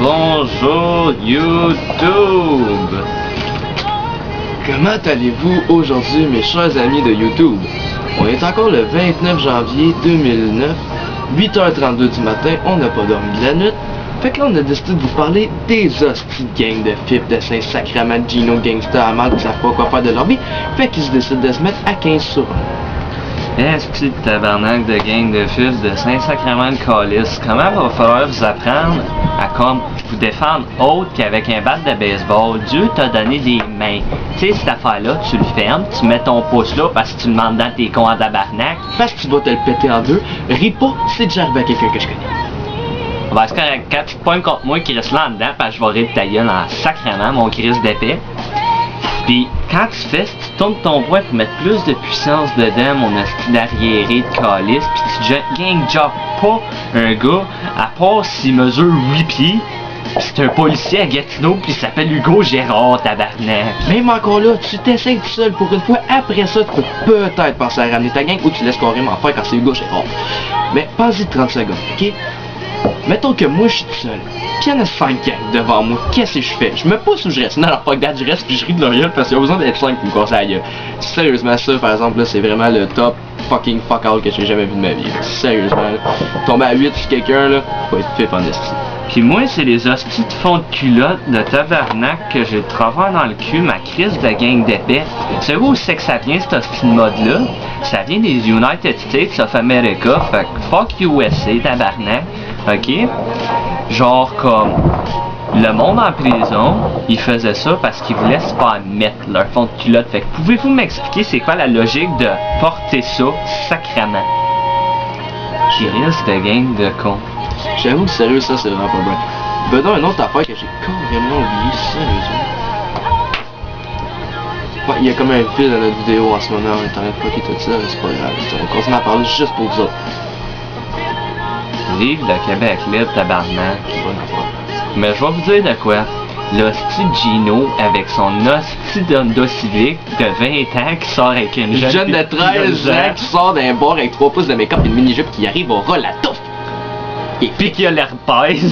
Bonjour YouTube! Comment allez-vous aujourd'hui mes chers amis de YouTube? On est encore le 29 janvier 2009, 8h32 du matin, on n'a pas dormi de la nuit. Fait que là on a décidé de vous parler des hosties de gang de FIP de Saint-Sacrement de Gino Gangsta à mal qui savent pas quoi faire de leur vie. Fait qu'ils se décident de se mettre à 15 sur 1. Est-ce que tabarnak de gang de fils de Saint-Sacrement de Calice, comment va falloir vous apprendre à comme vous défendre autre qu'avec un bat de baseball? Dieu t'a donné des mains. Tu sais, cette affaire-là, tu le fermes, tu mets ton pouce là parce que tu demandes dans tes cons en tabarnak. Parce que tu vas te le péter en deux, ris pas, c'est déjà arrivé à quelqu'un que je connais. Ben, c'est correct, quand tu te pognes contre moi, Chris là en dedans, parce que je vais rire de ta gueule en sacrement, mon Chris d'épée. Puis quand tu fais, si tu tournes ton poing pour mettre plus de puissance dedans, mon asti d'arriéré de calice, puis tu gang job pas un gars, à part s'il mesure 8 pieds, c'est un policier à Gatineau, puis il s'appelle Hugo Gérard, tabarnak. Même encore là, tu t'essayes tout seul pour une fois, après ça tu peux peut-être penser à ramener ta gang ou tu laisses carrément faire quand c'est Hugo Gérard. Mais pense-y 30 secondes, ok? Mettons que moi je suis tout seul, pis y'en a 5 gangs devant moi, qu'est-ce que je fais? Je me pousse ou je reste? Non, alors fuck that, je reste pis je ris de leur gueule parce qu'il y a besoin d'être 5 pour me casser la gueule. Sérieusement, ça par exemple, là, c'est vraiment le top fucking fuck all que j'ai jamais vu de ma vie. Là. Sérieusement, là. Tomber à 8 sur quelqu'un, là, faut être fif en esti. Pis moi, c'est les hosties de fond de culotte de tabarnak que j'ai de travers dans le cul, ma crise de gang d'épais. C'est où c'est que ça vient, cette hostie de mode-là? Ça vient des United States of America, fait que fuck USA, tabarnak. Ok? Genre comme le monde en prison, ils faisaient ça parce qu'ils voulaient se faire mettre leur fond de culotte. Fait que pouvez-vous m'expliquer c'est quoi la logique de porter ça sacrément? Qui risque de gang de con. J'avoue que sérieux, ça c'est vraiment pas vrai. Bedon, une autre affaire que j'ai carrément oublié, sérieusement. Ouais, il y a comme un fil dans notre vidéo en ce moment, on est en train de fucker tout ça, c'est pas grave. On continue à parler juste pour vous autres. Vive le Québec libre, tabarnak. Mais je vais vous dire de quoi. L'hostie Gino, avec son hostie d'Honda Civic de 20 ans qui sort avec une jeune de 13 ans qui sort d'un bar avec 3 pouces de make-up et une mini-jupe qui arrive au ras la touffe. Et puis qu'il a l'herpès.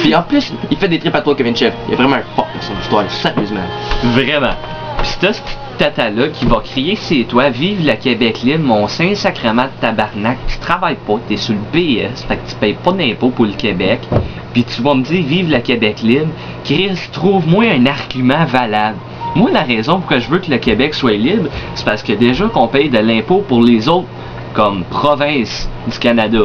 Puis en plus, il fait des trips à toi, Kevin Chef. Il y a vraiment un fuck dans son histoire, sérieusement. Vraiment. Pis c'est ce tata-là qui va crier c'est toi, vive le Québec libre, mon Saint-Sacrement de tabarnak. Tu travailles pas, t'es sur le BS, fait que tu payes pas d'impôts pour le Québec. Puis tu vas me dire vive le Québec libre. Chris, trouve-moi un argument valable. Moi, la raison pourquoi je veux que le Québec soit libre, c'est parce que déjà qu'on paye de l'impôt pour les autres, comme province du Canada.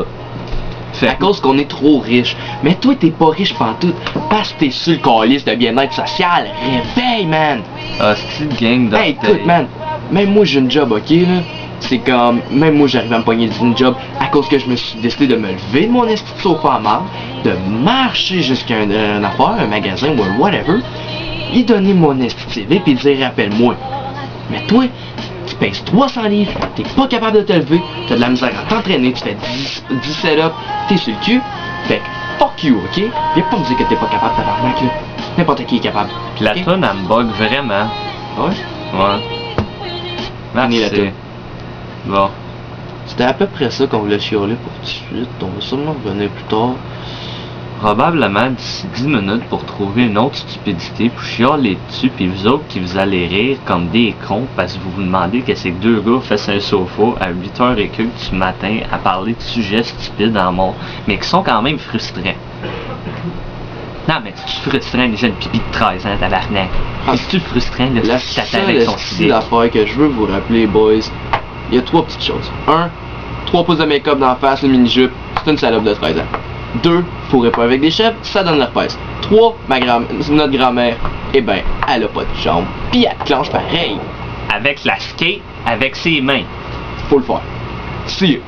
Fait à cause qu'on est trop riche. Mais toi, t'es pas riche pantoute parce que t'es sur le calice de bien-être social. Réveille, man! Ah, c'est une gang de... Hey, écoute, man, même moi j'ai une job, ok, là? C'est comme, même moi j'arrive à me pogner d'une job à cause que je me suis décidé de me lever de mon esti de sofa à marde, de marcher jusqu'à un affaire, un magasin ou whatever, y donner mon esti de CV pis dire rappelle-moi. Mais toi, tu pèses 300 livres, t'es pas capable de te lever, t'as de la misère à t'entraîner, tu fais 10 setups, t'es sur le cul, fait que fuck you, ok? Viens pas me dire que t'es pas capable, tabarnak, là. N'importe qui est capable. Pis la tonne, elle me bug vraiment. Ouais? Ouais. Merci. La toune. Bon. C'était à peu près ça qu'on voulait chialer pour tout de suite, on va sûrement revenir plus tard. Probablement d'ici 10 minutes pour trouver une autre stupidité pour chialer dessus, puis vous autres qui vous allez rire comme des cons parce que vous vous demandez que ces deux gars fassent un sofa à 8h et quelques du matin à parler de sujets stupides en monde, mais qui sont quand même frustrants. Non, mais c'est-tu frustrant les jeunes pipis de 13 ans, tabarnak? C'est-tu frustrant le La tata avec son seule affaire que je veux vous rappeler, boys, il y a 3 petites choses. 1, 3 pouces de make-up dans la face, une mini-jupe, c'est une salope de 13 ans. 2, fourrez pas avec des chefs, ça donne l'herpès. 3, notre grand-mère, eh ben, elle a pas de jambes, pis elle clenche pareil. avec la skate, avec ses mains. Faut le faire. See you.